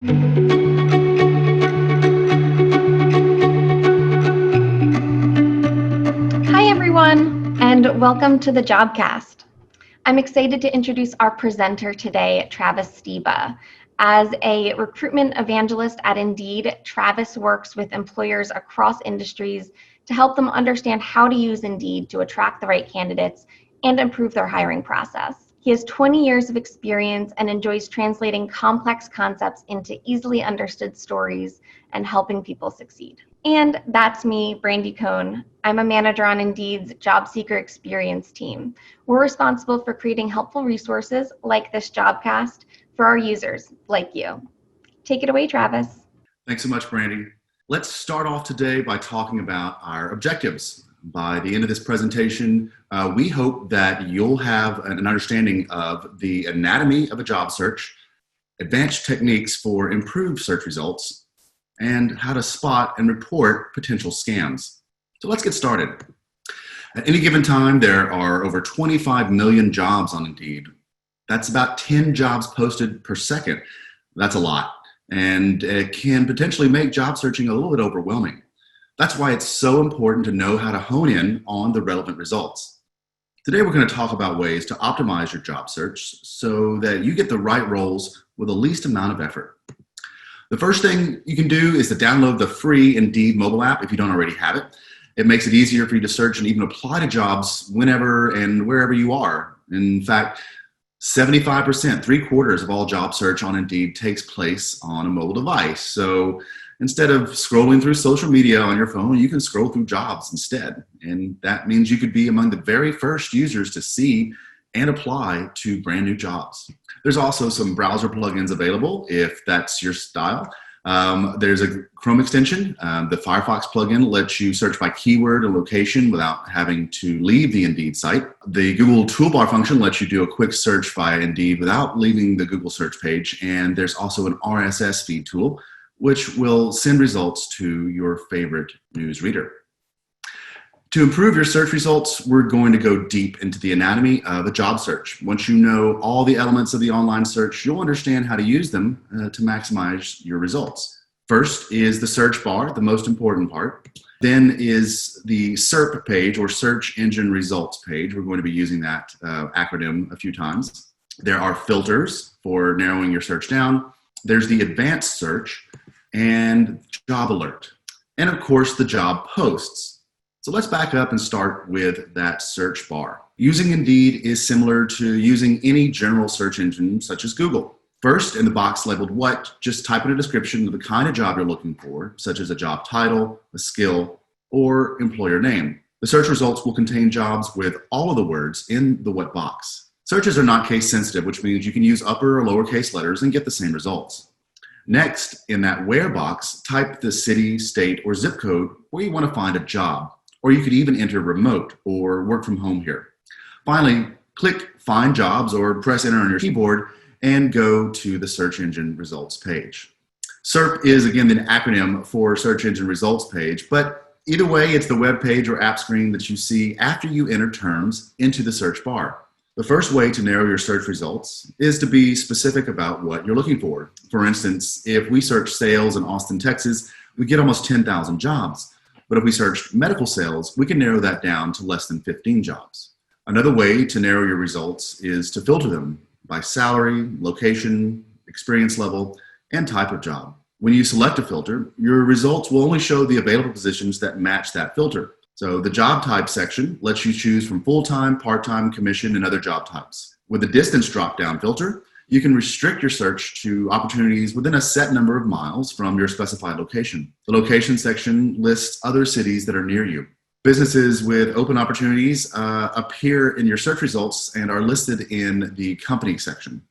Hi, everyone, and welcome to the Jobcast. I'm excited to introduce our presenter today, Travis Steba. As a recruitment evangelist at Indeed, Travis works with employers across industries to help them understand how to use Indeed to attract the right candidates and improve their hiring process. He has 20 years of experience and enjoys translating complex concepts into easily understood stories and helping people succeed. And that's me, Brandy Cohn. I'm a manager on Indeed's Job Seeker Experience team. We're responsible for creating helpful resources like this Jobcast for our users like you. Take it away, Travis. Thanks so much, Brandy. Let's start off today by talking about our objectives. By the end of this presentation, we hope that you'll have an understanding of the anatomy of a job search, advanced techniques for improved search results, and how to spot and report potential scams. So let's get started. At any given time, there are over 25 million jobs on Indeed. That's about 10 jobs posted per second. That's a lot, and it can potentially make job searching a little bit overwhelming. That's why it's so important to know how to hone in on the relevant results. Today, we're going to talk about ways to optimize your job search so that you get the right roles with the least amount of effort. The first thing you can do is to download the free Indeed mobile app if you don't already have it. It makes it easier for you to search and even apply to jobs whenever and wherever you are. In fact, 75%, 3/4 of all job search on Indeed takes place on a mobile device. So instead of scrolling through social media on your phone, you can scroll through jobs instead. And that means you could be among the very first users to see and apply to brand new jobs. There's also some browser plugins available if that's your style. There's a Chrome extension. The Firefox plugin lets you search by keyword or location without having to leave the Indeed site. The Google toolbar function lets you do a quick search via Indeed without leaving the Google search page. And there's also an RSS feed tool, which will send results to your favorite news reader. To improve your search results, we're going to go deep into the anatomy of a job search. Once you know all the elements of the online search, you'll understand how to use them to maximize your results. First is the search bar, the most important part. Then is the SERP page, or search engine results page. We're going to be using that acronym a few times. There are filters for narrowing your search down. There's the advanced search and job alert. And of course, the job posts. So let's back up and start with that search bar. Using Indeed is similar to using any general search engine such as Google. First, in the box labeled "What," just type in a description of the kind of job you're looking for, such as a job title, a skill, or employer name. The search results will contain jobs with all of the words in the "What" box. Searches are not case sensitive, which means you can use upper or lowercase letters and get the same results. Next, in that "Where" box, type the city, state, or zip code where you want to find a job. Or you could even enter remote or work from home here. Finally, click Find Jobs or press Enter on your keyboard and go to the search engine results page. SERP is, again, the acronym for search engine results page, but either way, it's the web page or app screen that you see after you enter terms into the search bar. The first way to narrow your search results is to be specific about what you're looking for. For instance, if we search sales in Austin, Texas, we get almost 10,000 jobs. But if we search medical sales, we can narrow that down to less than 15 jobs. Another way to narrow your results is to filter them by salary, location, experience level, and type of job. When you select a filter, your results will only show the available positions that match that filter. So the job type section lets you choose from full-time, part-time, commission, and other job types. With the distance drop-down filter, you can restrict your search to opportunities within a set number of miles from your specified location. The location section lists other cities that are near you. Businesses with open opportunities appear in your search results and are listed in the company section.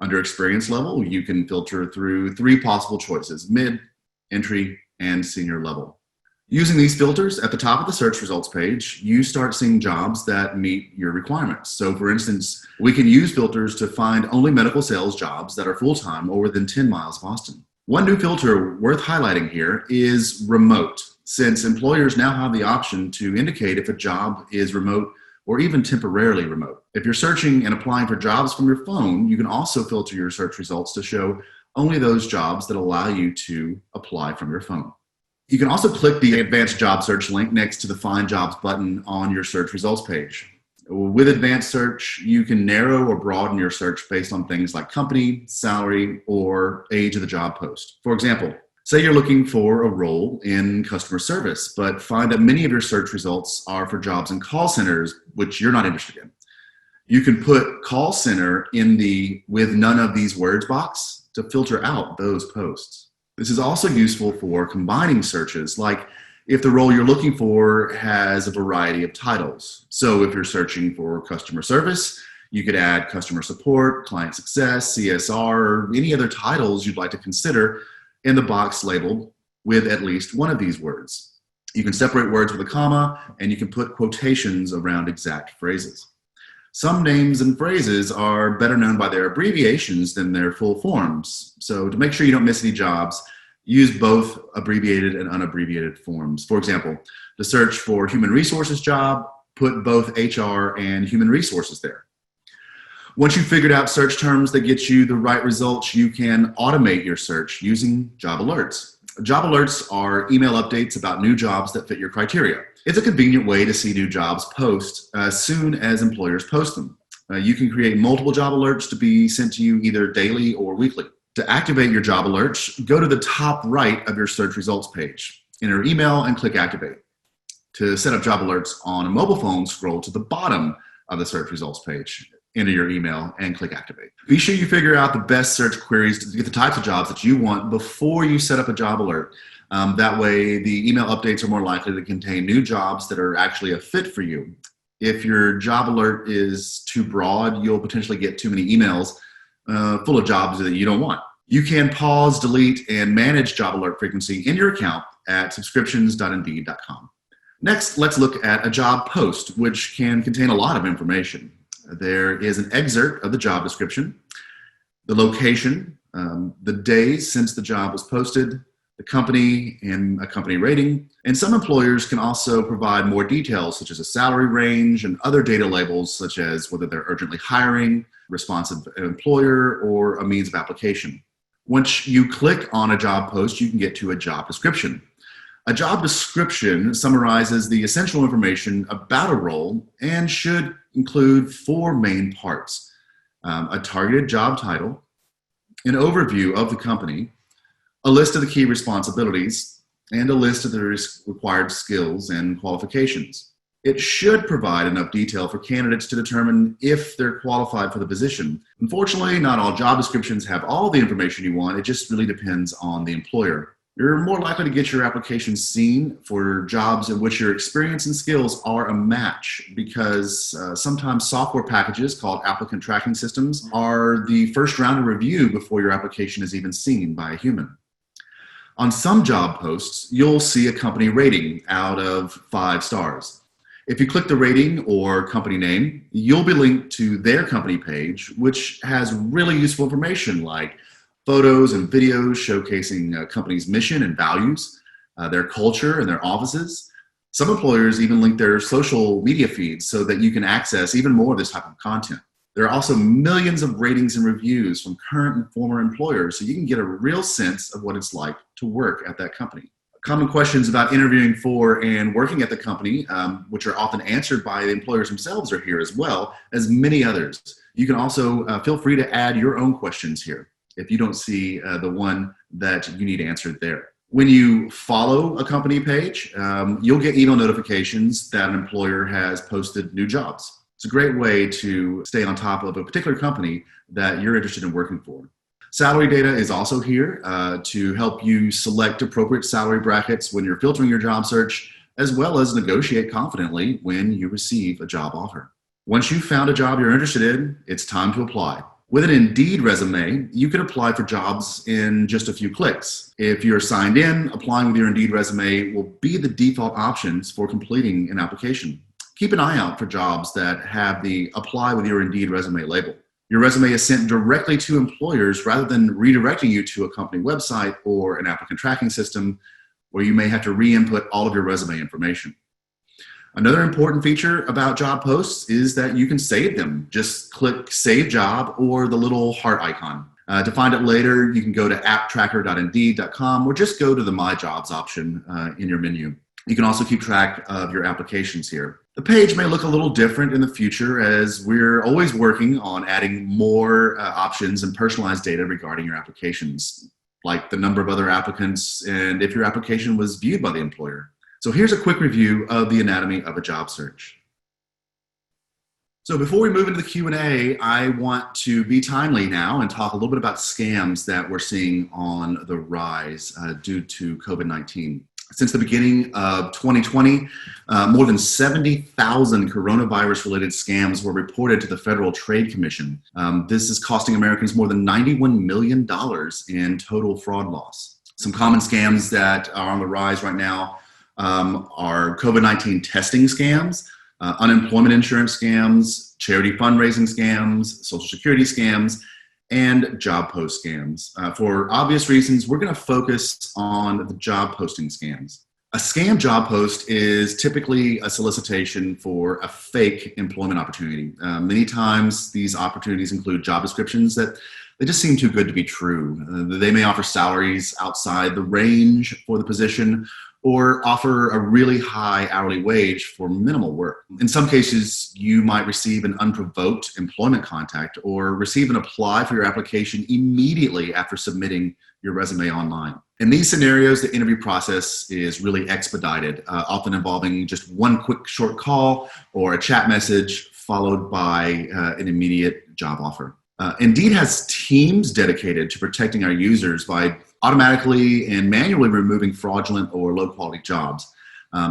Under experience level, you can filter through 3 possible choices: mid, entry, and senior level. Using these filters at the top of the search results page, you start seeing jobs that meet your requirements. So for instance, we can use filters to find only medical sales jobs that are full-time or within 10 miles of Austin. One new filter worth highlighting here is remote, since employers now have the option to indicate if a job is remote or even temporarily remote. If you're searching and applying for jobs from your phone, you can also filter your search results to show only those jobs that allow you to apply from your phone. You can also click the Advanced Job Search link next to the Find Jobs button on your search results page. With Advanced Search, you can narrow or broaden your search based on things like company, salary, or age of the job post. For example, say you're looking for a role in customer service, but find that many of your search results are for jobs in call centers, which you're not interested in. You can put call center in the with none of these words box to filter out those posts. This is also useful for combining searches, like if the role you're looking for has a variety of titles. So if you're searching for customer service, you could add customer support, client success, CSR, or any other titles you'd like to consider in the box labeled with at least one of these words. You can separate words with a comma, and you can put quotations around exact phrases. Some names and phrases are better known by their abbreviations than their full forms. So to make sure you don't miss any jobs, use both abbreviated and unabbreviated forms. For example, to search for human resources job, put both HR and human resources there. Once you've figured out search terms that get you the right results, you can automate your search using job alerts. Job alerts are email updates about new jobs that fit your criteria. It's a convenient way to see new jobs post as soon as employers post them. You can create multiple job alerts to be sent to you either daily or weekly. To activate your job alerts, go to the top right of your search results page, enter email, and click activate. To set up job alerts on a mobile phone, scroll to the bottom of the search results page, enter your email, and click activate. Be sure you figure out the best search queries to get the types of jobs that you want before you set up a job alert. That way, the email updates are more likely to contain new jobs that are actually a fit for you. If your job alert is too broad, you'll potentially get too many emails full of jobs that you don't want. You can pause, delete, and manage job alert frequency in your account at subscriptions.indeed.com. Next, let's look at a job post, which can contain a lot of information. There is an excerpt of the job description, the location, the days since the job was posted, the company, and a company rating. And some employers can also provide more details, such as a salary range and other data labels, such as whether they're urgently hiring, responsive employer, or a means of application. Once you click on a job post, you can get to a job description. A job description summarizes the essential information about a role and should include four main parts: a targeted job title, an overview of the company, a list of the key responsibilities, and a list of the required skills and qualifications. It should provide enough detail for candidates to determine if they're qualified for the position. Unfortunately, not all job descriptions have all the information you want. It just really depends on the employer. You're more likely to get your application seen for jobs in which your experience and skills are a match, because sometimes software packages called applicant tracking systems are the first round of review before your application is even seen by a human. On some job posts, you'll see a company rating out of 5 stars. If you click the rating or company name, you'll be linked to their company page, which has really useful information like photos and videos showcasing a company's mission and values, their culture and their offices. Some employers even link their social media feeds so that you can access even more of this type of content. There are also millions of ratings and reviews from current and former employers, so you can get a real sense of what it's like to work at that company. Common questions about interviewing for and working at the company, which are often answered by the employers themselves, are here as well as many others. You can also feel free to add your own questions here if you don't see the one that you need answered there. When you follow a company page, you'll get email notifications that an employer has posted new jobs. It's a great way to stay on top of a particular company that you're interested in working for. Salary data is also here to help you select appropriate salary brackets when you're filtering your job search, as well as negotiate confidently when you receive a job offer. Once you've found a job you're interested in, it's time to apply. With an Indeed resume, you can apply for jobs in just a few clicks. If you're signed in, applying with your Indeed resume will be the default options for completing an application. Keep an eye out for jobs that have the Apply with your Indeed resume label. Your resume is sent directly to employers rather than redirecting you to a company website or an applicant tracking system where you may have to re-input all of your resume information. Another important feature about job posts is that you can save them. Just click Save Job or the little heart icon. To find it later, you can go to apptracker.indeed.com or just go to the My Jobs option in your menu. You can also keep track of your applications here. The page may look a little different in the future as we're always working on adding more options and personalized data regarding your applications, like the number of other applicants and if your application was viewed by the employer. So here's a quick review of the anatomy of a job search. So before we move into the Q&A, I want to be timely now and talk a little bit about scams that we're seeing on the rise due to COVID-19. Since the beginning of 2020, more than 70,000 coronavirus-related scams were reported to the Federal Trade Commission. This is costing Americans more than $91 million in total fraud loss. Some common scams that are on the rise right now are COVID-19 testing scams, unemployment insurance scams, charity fundraising scams, Social Security scams, and job post scams. For obvious reasons, we're going to focus on the job posting scams. A scam job post is typically a solicitation for a fake employment opportunity. Many times these opportunities include job descriptions that they just seem too good to be true. They may offer salaries outside the range for the position or offer a really high hourly wage for minimal work. In some cases, you might receive an unprovoked employment contact or receive an apply for your application immediately after submitting your resume online. In these scenarios, the interview process is really expedited, often involving just one quick short call or a chat message followed by an immediate job offer. Indeed has teams dedicated to protecting our users by automatically and manually removing fraudulent or low-quality jobs.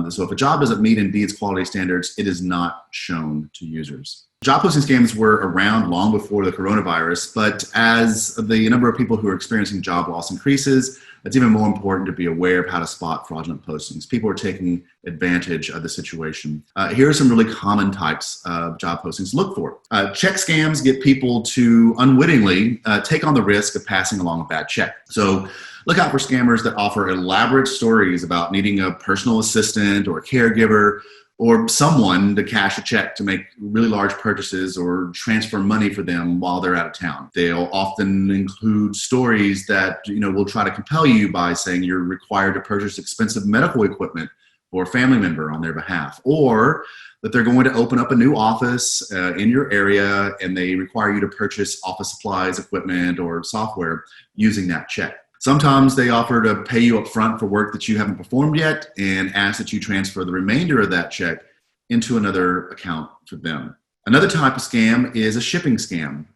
So if a job doesn't meet Indeed's quality standards, it is not shown to users. Job posting scams were around long before the coronavirus, but as the number of people who are experiencing job loss increases, it's even more important to be aware of how to spot fraudulent postings. People are taking advantage of the situation. Here are some really common types of job postings to look for. Check scams get people to unwittingly take on the risk of passing along a bad check. So look out for scammers that offer elaborate stories about needing a personal assistant or a caregiver or someone to cash a check to make really large purchases or transfer money for them while they're out of town. They'll often include stories that will try to compel you by saying you're required to purchase expensive medical equipment for a family member on their behalf, or that they're going to open up a new office in your area and they require you to purchase office supplies, equipment, or software using that check. Sometimes they offer to pay you up front for work that you haven't performed yet and ask that you transfer the remainder of that check into another account for them. Another type of scam is a shipping scam.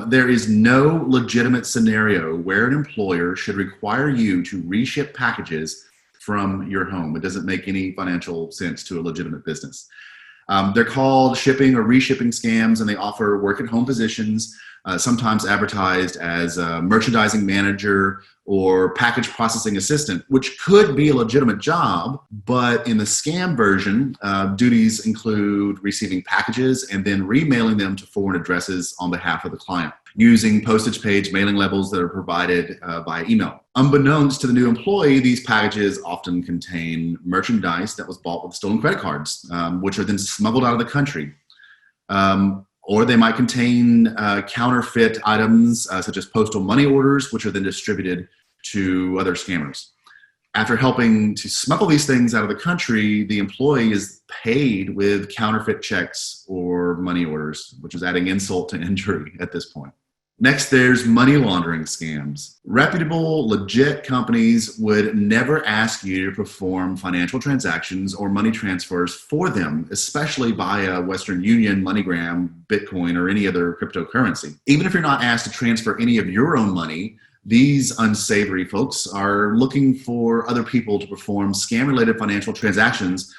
There is no legitimate scenario where an employer should require you to reship packages from your home. It doesn't make any financial sense to a legitimate business. They're called shipping or reshipping scams, and they offer work-at-home positions, sometimes advertised as a merchandising manager or package processing assistant, which could be a legitimate job, but in the scam version, duties include receiving packages and then remailing them to foreign addresses on behalf of the client, using postage page mailing labels that are provided by email. Unbeknownst to the new employee, these packages often contain merchandise that was bought with stolen credit cards, which are then smuggled out of the country. Or they might contain counterfeit items such as postal money orders, which are then distributed to other scammers. After helping to smuggle these things out of the country, the employee is paid with counterfeit checks or money orders, which is adding insult to injury at this point. Next, there's money laundering scams. Reputable, legit companies would never ask you to perform financial transactions or money transfers for them, especially via Western Union, MoneyGram, Bitcoin, or any other cryptocurrency. Even if you're not asked to transfer any of your own money, these unsavory folks are looking for other people to perform scam-related financial transactions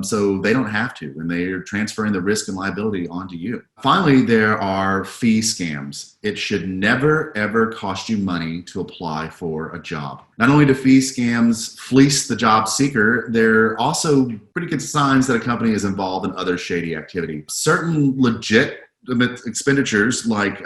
so they don't have to, and they're transferring the risk and liability onto you. Finally, there are fee scams. It should never, ever cost you money to apply for a job. Not only do fee scams fleece the job seeker, they're also pretty good signs that a company is involved in other shady activity. Certain legit expenditures like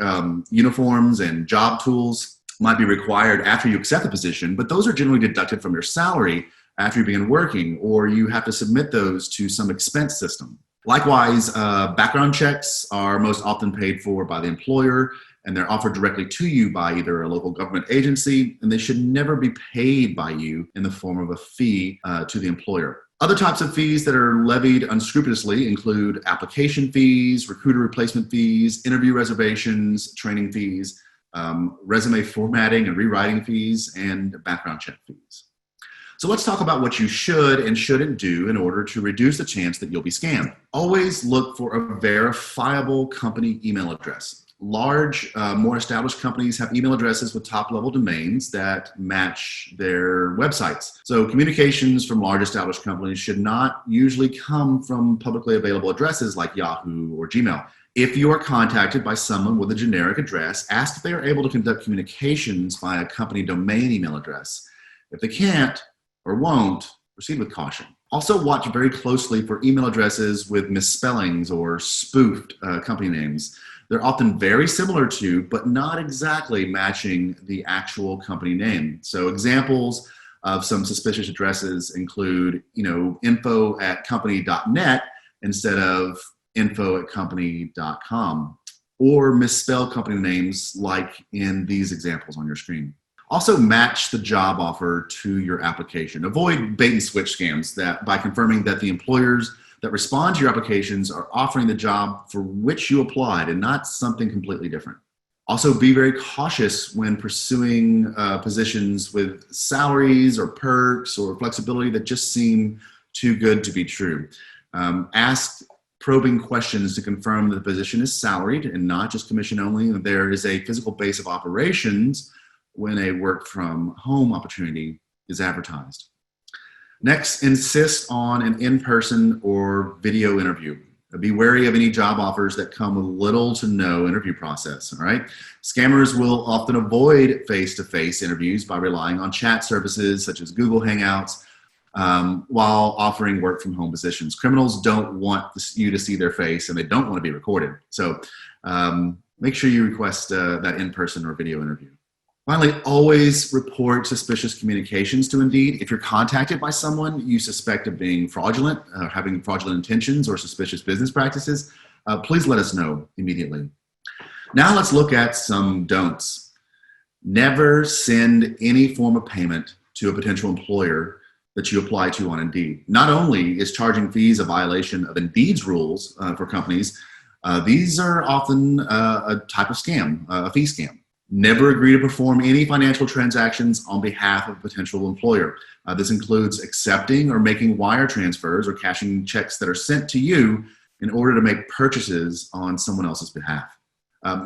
uniforms and job tools might be required after you accept the position, but those are generally deducted from your salary after you begin working, or you have to submit those to some expense system. Likewise, background checks are most often paid for by the employer, and they're offered directly to you by either a local government agency, and they should never be paid by you in the form of a fee to the employer. Other types of fees that are levied unscrupulously include application fees, recruiter replacement fees, interview reservations, training fees, resume formatting and rewriting fees, and background check fees. So let's talk about what you should and shouldn't do in order to reduce the chance that you'll be scammed. Always look for a verifiable company email address. Large, more established companies have email addresses with top-level domains that match their websites. So communications from large established companies should not usually come from publicly available addresses like Yahoo or Gmail. If you are contacted by someone with a generic address, ask if they are able to conduct communications via a company domain email address. If they can't or won't, proceed with caution. Also watch very closely for email addresses with misspellings or spoofed company names. They're often very similar to, but not exactly matching the actual company name. So examples of some suspicious addresses include, info@company.net instead of info@company.com, or misspell company names like in these examples on your screen. Also match the job offer to your application. Avoid bait and switch scams that by confirming that the employers that respond to your applications are offering the job for which you applied and not something completely different. Also be very cautious when pursuing positions with salaries or perks or flexibility that just seem too good to be true. Ask probing questions to confirm that the position is salaried and not just commission only, and there is a physical base of operations when a work from home opportunity is advertised. Next, insist on an in-person or video interview. Be wary of any job offers that come with little to no interview process, all right? Scammers will often avoid face-to-face interviews by relying on chat services such as Google Hangouts while offering work from home positions. Criminals don't want you to see their face and they don't want to be recorded. So make sure you request that in-person or video interview. Finally, always report suspicious communications to Indeed. If you're contacted by someone you suspect of being fraudulent, having fraudulent intentions or suspicious business practices, please let us know immediately. Now let's look at some don'ts. Never send any form of payment to a potential employer that you apply to on Indeed. Not only is charging fees a violation of Indeed's rules for companies, these are often a type of scam, a fee scam. Never agree to perform any financial transactions on behalf of a potential employer. This includes accepting or making wire transfers or cashing checks that are sent to you in order to make purchases on someone else's behalf.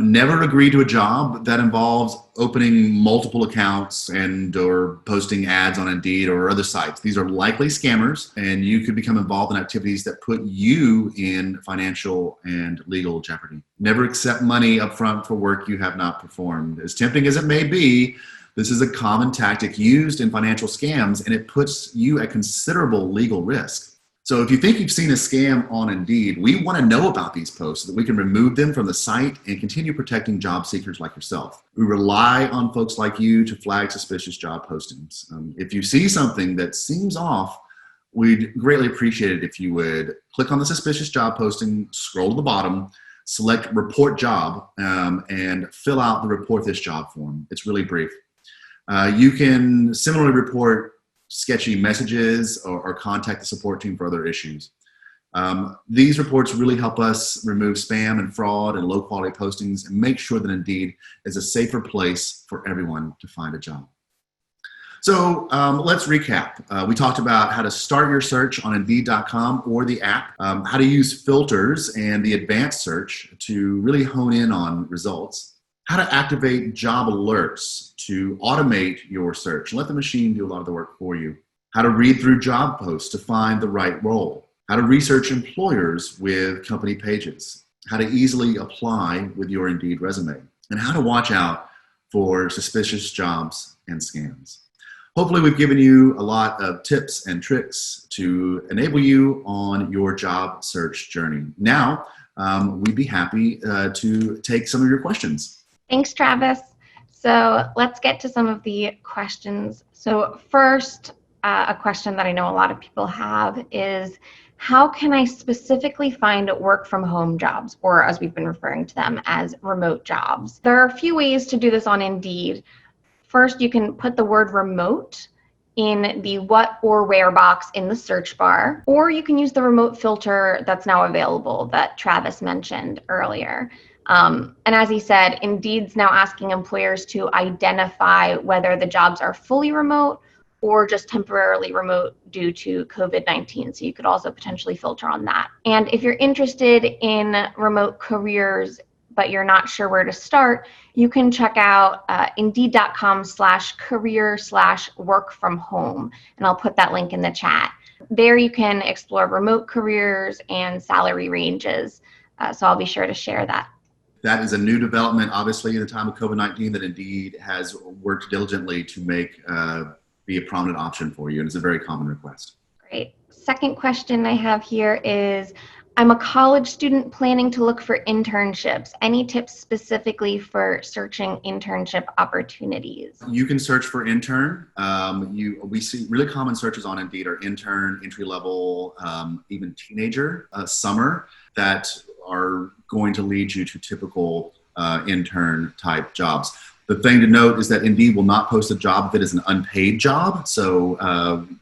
Never agree to a job that involves opening multiple accounts or posting ads on Indeed or other sites. These are likely scammers, and you could become involved in activities that put you in financial and legal jeopardy. Never accept money up front for work you have not performed. As tempting as it may be, this is a common tactic used in financial scams, and it puts you at considerable legal risk. So if you think you've seen a scam on Indeed, we want to know about these posts so that we can remove them from the site and continue protecting job seekers like yourself. We rely on folks like you to flag suspicious job postings. If you see something that seems off, we'd greatly appreciate it if you would click on the suspicious job posting, scroll to the bottom, select report job, and fill out the report this job form. It's really brief. You can similarly report sketchy messages or contact the support team for other issues. These reports really help us remove spam and fraud and low quality postings and make sure that Indeed is a safer place for everyone to find a job. So let's recap. We talked about how to start your search on Indeed.com or the app, how to use filters and the advanced search to really hone in on results, how to activate job alerts to automate your search and let the machine do a lot of the work for you, how to read through job posts to find the right role, how to research employers with company pages, how to easily apply with your Indeed resume, and how to watch out for suspicious jobs and scams. Hopefully we've given you a lot of tips and tricks to enable you on your job search journey. Now, we'd be happy to take some of your questions. Thanks, Travis. So let's get to some of the questions. So first, a question that I know a lot of people have is, how can I specifically find work from home jobs, or as we've been referring to them as remote jobs? There are a few ways to do this on Indeed. First, you can put the word remote in the what or where box in the search bar, or you can use the remote filter that's now available that Travis mentioned earlier. And as he said, Indeed's now asking employers to identify whether the jobs are fully remote or just temporarily remote due to COVID-19. So you could also potentially filter on that. And if you're interested in remote careers, but you're not sure where to start, you can check out indeed.com/career/work from home. And I'll put that link in the chat. There you can explore remote careers and salary ranges. So I'll be sure to share that. That is a new development, obviously, in the time of COVID-19 that Indeed has worked diligently to make be a prominent option for you, and it's a very common request. Great. Second question I have here is, I'm a college student planning to look for internships. Any tips specifically for searching internship opportunities? You can search for intern. We see really common searches on Indeed are intern, entry level, even teenager, summer, that are going to lead you to typical intern type jobs. The thing to note is that Indeed will not post a job that is an unpaid job. So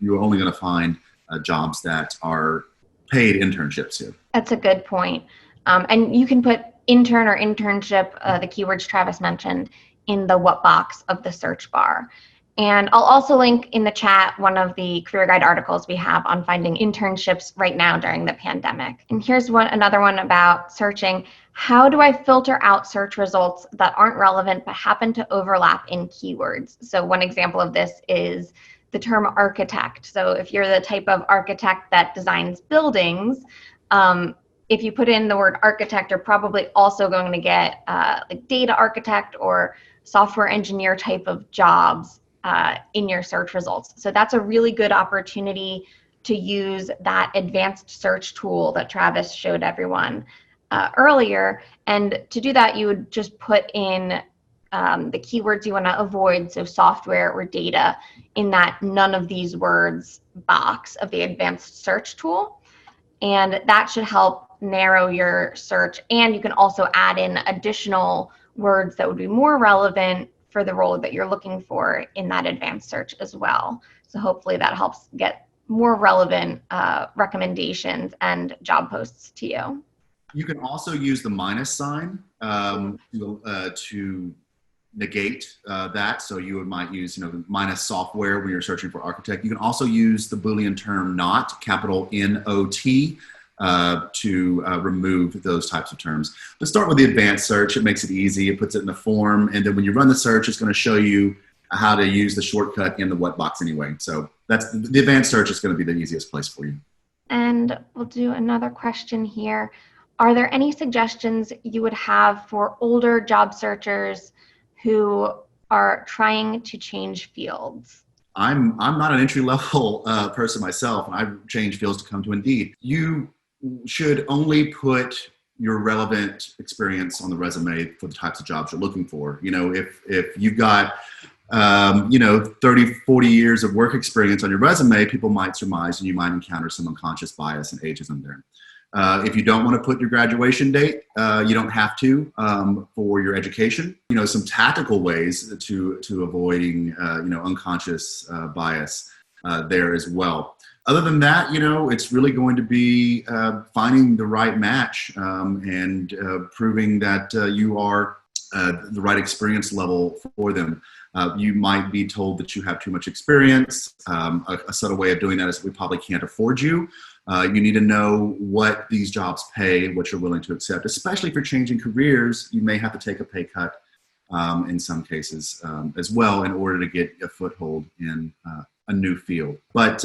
you're only going to find jobs that are paid internships here. That's a good point. And you can put intern or internship, the keywords Travis mentioned, in the what box of the search bar. And I'll also link in the chat one of the career guide articles we have on finding internships right now during the pandemic. And here's another one about searching. How do I filter out search results that aren't relevant but happen to overlap in keywords? So one example of this is the term architect. So if you're the type of architect that designs buildings, if you put in the word architect, you're probably also going to get like data architect or software engineer type of jobs in your search results. So that's a really good opportunity to use that advanced search tool that Travis showed everyone earlier. And to do that, you would just put in the keywords you want to avoid, so software or data, in that none of these words box of the advanced search tool. And that should help narrow your search. And you can also add in additional words that would be more relevant for the role that you're looking for in that advanced search as well. So hopefully that helps get more relevant recommendations and job posts to you. You can also use the minus sign to negate that. So you might use, minus software when you're searching for architect. You can also use the Boolean term not, capital N-O-T, to remove those types of terms. Let's start with the advanced search. It makes it easy. It puts it in the form. And then when you run the search, it's going to show you how to use the shortcut in the what box anyway. So that's the advanced search is going to be the easiest place for you. And we'll do another question here. Are there any suggestions you would have for older job searchers who are trying to change fields? I'm not an entry-level person myself, and I've changed fields to come to Indeed. You should only put your relevant experience on the resume for the types of jobs you're looking for. If you've got 30, 40 years of work experience on your resume, people might surmise and you might encounter some unconscious bias and ageism there. If you don't want to put your graduation date, you don't have to for your education. Some tactical ways to avoiding unconscious bias there as well. Other than that, it's really going to be finding the right match and proving that you are the right experience level for them. You might be told that you have too much experience. A subtle way of doing that is we probably can't afford you. You need to know what these jobs pay, what you're willing to accept. Especially if you're changing careers, you may have to take a pay cut in some cases as well in order to get a foothold in a new field. But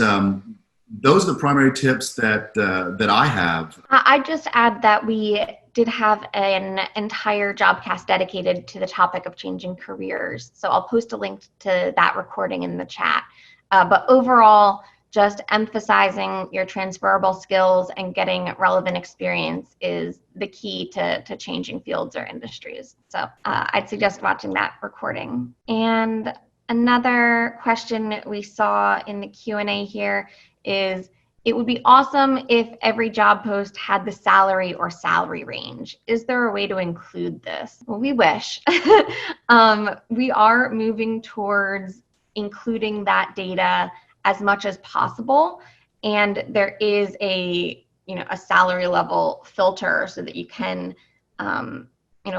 those are the primary tips that I have. I just add that we did have an entire jobcast dedicated to the topic of changing careers. So I'll post a link to that recording in the chat. But overall, just emphasizing your transferable skills and getting relevant experience is the key to changing fields or industries. So I'd suggest watching that recording. And Another question we saw in the Q&A here is, it would be awesome if every job post had the salary or salary range. Is there a way to include this? Well, we wish. We are moving towards including that data as much as possible. And there is a salary level filter so that you can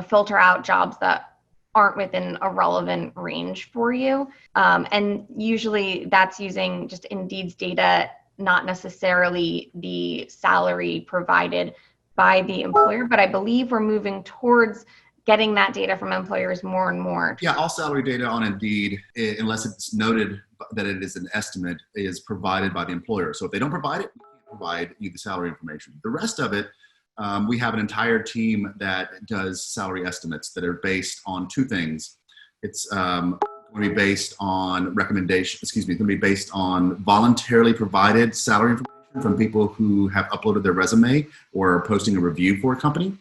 filter out jobs that aren't within a relevant range for you. And usually that's using just Indeed's data, not necessarily the salary provided by the employer, but I believe we're moving towards getting that data from employers more and more. Yeah, all salary data on Indeed, unless it's noted that it is an estimate, is provided by the employer. So if they don't provide it, we can't provide you the salary information. The rest of it, we have an entire team that does salary estimates that are based on two things. It's going to be based on it's going to be based on voluntarily provided salary information from people who have uploaded their resume or are posting a review for a company.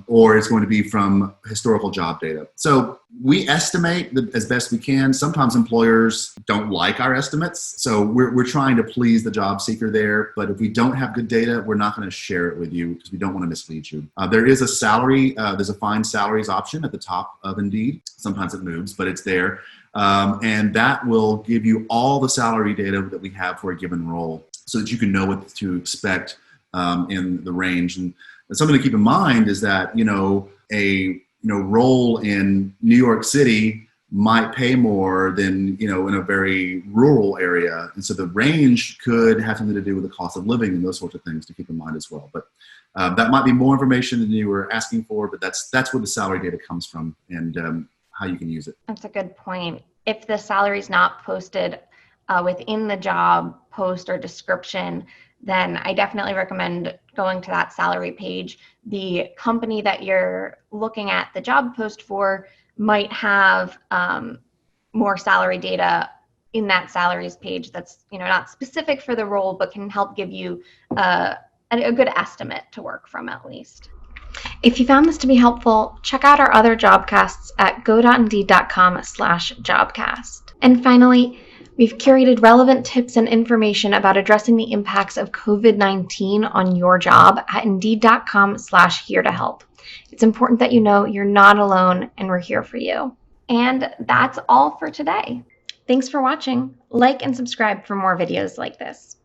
Or it's going to be from historical job data. So we estimate as best we can. Sometimes employers don't like our estimates. So we're trying to please the job seeker there. But if we don't have good data, we're not going to share it with you because we don't want to mislead you. There is a salary, there's a find salaries option at the top of Indeed. Sometimes it moves, but it's there. And that will give you all the salary data that we have for a given role so that you can know what to expect in the range. And something to keep in mind is that, a role in New York City might pay more than, in a very rural area. And so the range could have something to do with the cost of living and those sorts of things to keep in mind as well. But that might be more information than you were asking for, but that's where the salary data comes from and how you can use it. That's a good point. If the salary is not posted within the job post or description, then I definitely recommend going to that salary page. The company that you're looking at the job post for might have more salary data in that salaries page that's not specific for the role, but can help give you a good estimate to work from at least. If you found this to be helpful, check out our other jobcasts at go.indeed.com/jobcast. And finally, we've curated relevant tips and information about addressing the impacts of COVID-19 on your job at indeed.com/here-to-help. It's important that you know you're not alone and we're here for you. And that's all for today. Thanks for watching. Like and subscribe for more videos like this.